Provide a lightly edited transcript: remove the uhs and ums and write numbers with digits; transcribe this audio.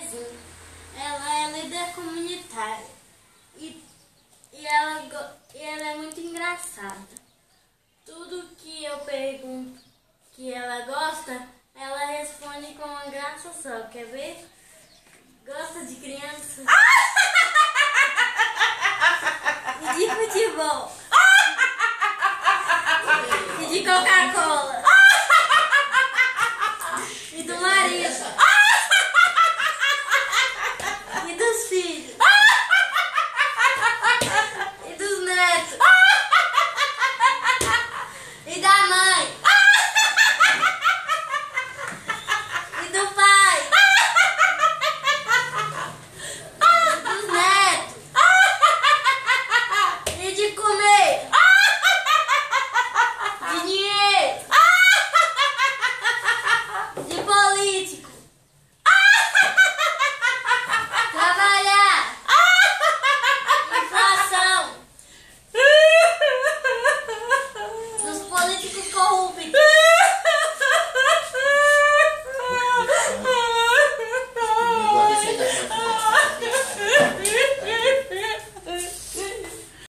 Ela é líder comunitária e ela é muito engraçada. Tudo que eu pergunto que ela gosta, ela responde com uma graça só. Quer ver? Gosta de criança? E de futebol? E de Coca-Cola? E do marido? E dos filhos? E dos netos? E da mãe? E do pai? E dos netos? E de comer? De dinheiro? De político? Trabalhar? Inflação? Dos políticos corruptos?